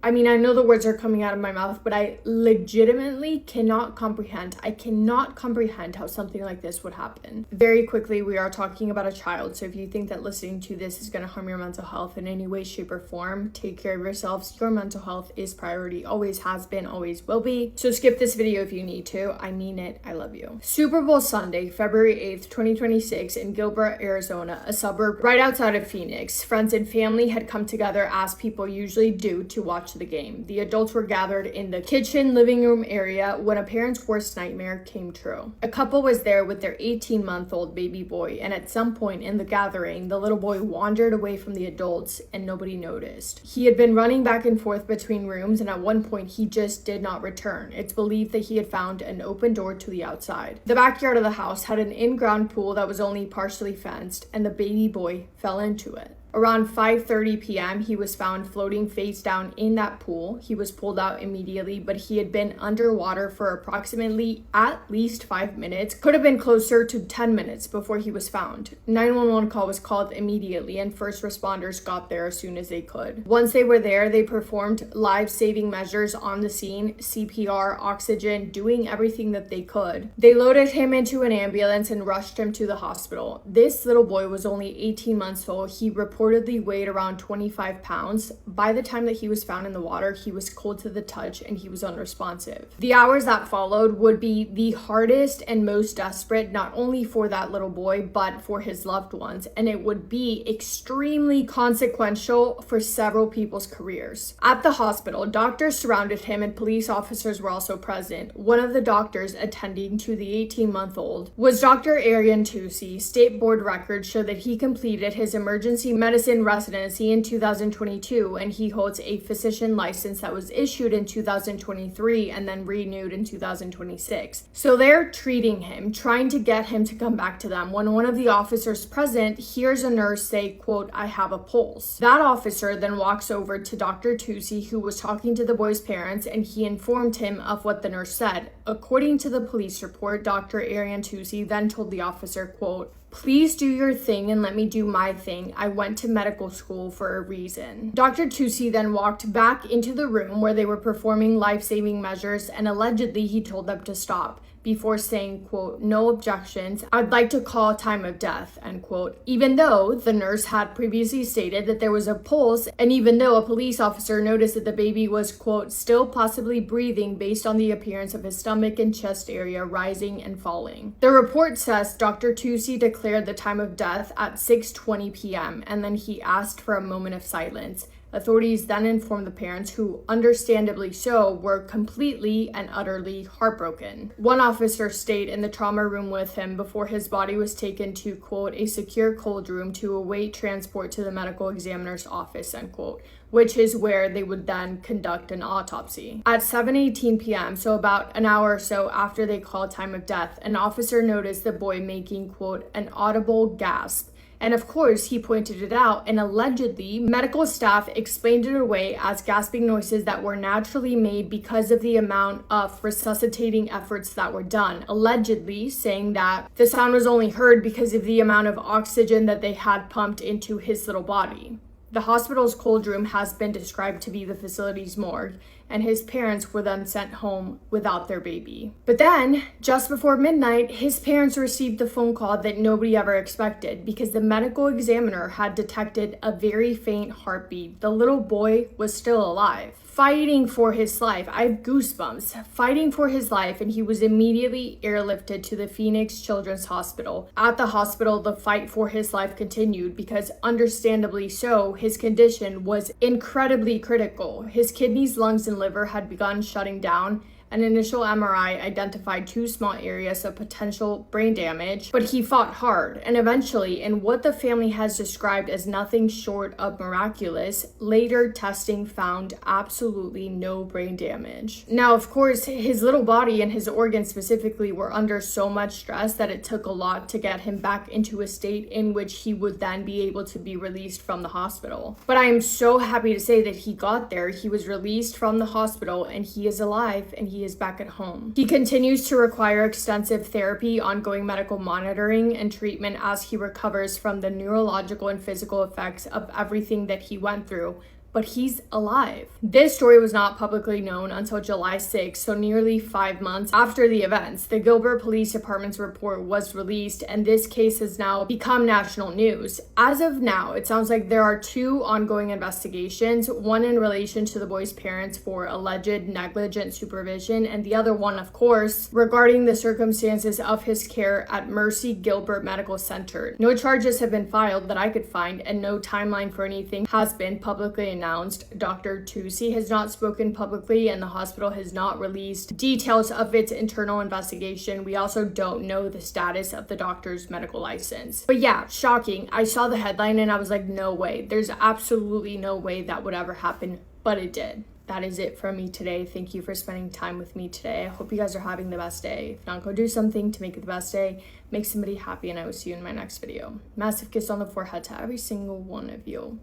I mean, I know the words are coming out of my mouth, but I legitimately cannot comprehend. I cannot comprehend how something like this would happen. Very quickly, we are talking about a child, so if you think that listening to this is going to harm your mental health in any way, shape, or form, take care of yourselves. Your mental health is priority, always has been, always will be. So skip this video if you need to. I mean it. I love you. Super Bowl Sunday, February 8th, 2026 in Gilbert, Arizona, a suburb right outside of Phoenix. Friends and family had come together as people usually do to watch the game. The adults were gathered in the kitchen living room area when a parent's worst nightmare came true. A couple was there with their 18-month-old baby boy, and at some point in the gathering, the little boy wandered away from the adults and nobody noticed. He had been running back and forth between rooms, and at one point he just did not return. It's believed that he had found an open door to the outside. The backyard of the house had an in-ground pool that was only partially fenced, and the baby boy fell into it. Around 5:30 p.m., he was found floating face down in that pool. He was pulled out immediately, but he had been underwater for approximately at least 5 minutes, could have been closer to 10 minutes before he was found. 911 call was called immediately, and first responders got there as soon as they could. Once they were there, they performed life-saving measures on the scene, CPR, oxygen, doing everything that they could. They loaded him into an ambulance and rushed him to the hospital. This little boy was only 18 months old. He reportedly weighed around 25 pounds. By the time that he was found in the water, he was cold to the touch and he was unresponsive. The hours that followed would be the hardest and most desperate, not only for that little boy, but for his loved ones, and it would be extremely consequential for several people's careers. At the hospital, doctors surrounded him and police officers were also present. One of the doctors attending to the 18-month-old was Dr. Arian Tusi. State board records show that he completed his emergency medicine residency in 2022, and he holds a physician license that was issued in 2023 and then renewed in 2026. So they're treating him, trying to get him to come back to them, when one of the officers present hears a nurse say, quote, "I have a pulse." That officer then walks over to Dr. Tusi, who was talking to the boy's parents, and he informed him of what the nurse said. According to the police report, Dr. Arian Tusi then told the officer, quote, "Please do your thing and let me do my thing. I went to medical school for a reason." Dr. Tusi then walked back into the room where they were performing life-saving measures, and allegedly he told them to stop before saying, quote, "No objections. I'd like to call time of death," end quote. Even though the nurse had previously stated that there was a pulse, and even though a police officer noticed that the baby was, quote, "still possibly breathing based on the appearance of his stomach and chest area rising and falling." The report says Dr. Tusi declared the time of death at 6:20 p.m. and then he asked for a moment of silence. Authorities then informed the parents, who, understandably so, were completely and utterly heartbroken. One officer stayed in the trauma room with him before his body was taken to, quote, "a secure cold room to await transport to the medical examiner's office," end quote, which is where they would then conduct an autopsy. At 7:18 p.m., so about an hour or so after they called time of death, an officer noticed the boy making, quote, "an audible gasp." And of course, he pointed it out, and allegedly, medical staff explained it away as gasping noises that were naturally made because of the amount of resuscitating efforts that were done. Allegedly saying that the sound was only heard because of the amount of oxygen that they had pumped into his little body. The hospital's cold room has been described to be the facility's morgue, and his parents were then sent home without their baby. But then, just before midnight, his parents received the phone call that nobody ever expected, because the medical examiner had detected a very faint heartbeat. The little boy was still alive, fighting for his life. I have goosebumps. Fighting for his life, and he was immediately airlifted to the Phoenix Children's Hospital. At the hospital, the fight for his life continued because, understandably so, his condition was incredibly critical. His kidneys, lungs, and liver had begun shutting down. An initial MRI identified 2 small areas of potential brain damage, but he fought hard, and eventually, in what the family has described as nothing short of miraculous, later testing found absolutely no brain damage. Now, of course, his little body and his organs specifically were under so much stress that it took a lot to get him back into a state in which he would then be able to be released from the hospital. But I am so happy to say that he got there. He was released from the hospital, and he is alive, and he is back at home. He continues to require extensive therapy, ongoing medical monitoring, and treatment as he recovers from the neurological and physical effects of everything that he went through but he's alive. This story was not publicly known until July 6th, so nearly 5 months after the events. The Gilbert Police Department's report was released, and this case has now become national news. As of now, it sounds like there are 2 ongoing investigations, one in relation to the boy's parents for alleged negligent supervision, and the other one, of course, regarding the circumstances of his care at Mercy Gilbert Medical Center. No charges have been filed that I could find, and no timeline for anything has been publicly announced. Dr. Tusi has not spoken publicly, and the hospital has not released details of its internal investigation. We also don't know the status of the doctor's medical license. But yeah, shocking. I saw the headline and I was like, no way. There's absolutely no way that would ever happen, but it did. That is it from me today. Thank you for spending time with me today. I hope you guys are having the best day. If not, go do something to make it the best day. Make somebody happy, and I will see you in my next video. Massive kiss on the forehead to every single one of you.